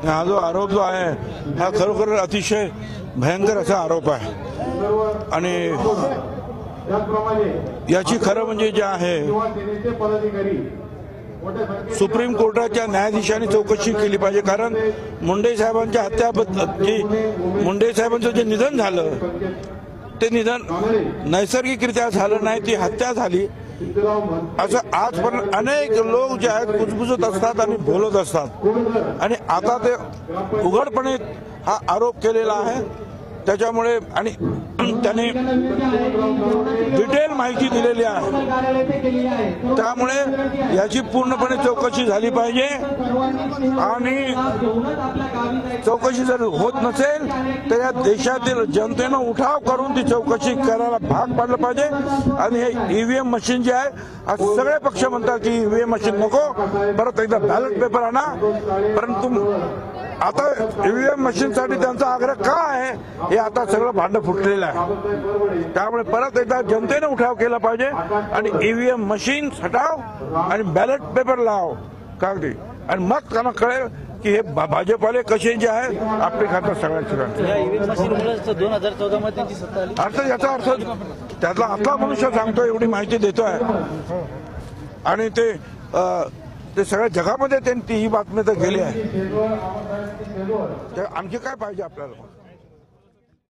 हा जो आरोप जो आहे हा खरोखर अतिशय भयंकर असा आरोप आहे आणि याची खरं म्हणजे जे आहे सुप्रीम कोर्टाच्या न्यायाधीशांनी चौकशी केली पाहिजे। कारण मुंडे साहेबांच्या मुंडे साहेबांचं जे निधन झालं ते निधन नैसर्गिकरित्या झालं नाही, ती हत्या झाली असं आज पण अनेक लोक जे आहेत कुजबुजत असतात आणि बोलत असतात आणि आता ते उघडपणे हा आरोप केलेला आहे। त्याच्यामुळे आणि त्यांनी डिटेल माहिती दिलेली आहे, त्यामुळे याची पूर्णपणे चौकशी झाली पाहिजे आणि चौकशी जर होत नसेल तर या देशातील जनतेनं उठाव करून ती चौकशी करायला भाग पाडलं पाहिजे। आणि हे ईव्हीएम मशीन जे आहे आज सगळे पक्ष म्हणतात की ईव्हीएम मशीन नको, परत एकदा बॅलेट पेपर आणा, परंतु आता ईव्हीएम मशीनसाठी त्यांचा आग्रह का आहे हे आता सगळं भांडं फुटलेलं आहे। त्यामुळे परत एकदा जनतेने उठाव केला पाहिजे आणि ईव्हीएम मशीन हटाव आणि बॅलेट पेपर लाव कागदी, आणि मग त्यांना कळेल की हे भाजपवाले कसे जे आहे आपले खातं सगळ्याच अर्थ याचा अर्थ त्यातला आतला मनुष्य सांगतो, एवढी माहिती देतोय आणि ते सगळ्या जगामध्ये त्यांनी ही बातमी तर गेली आहे। आणखी काय पाहिजे आपल्याला?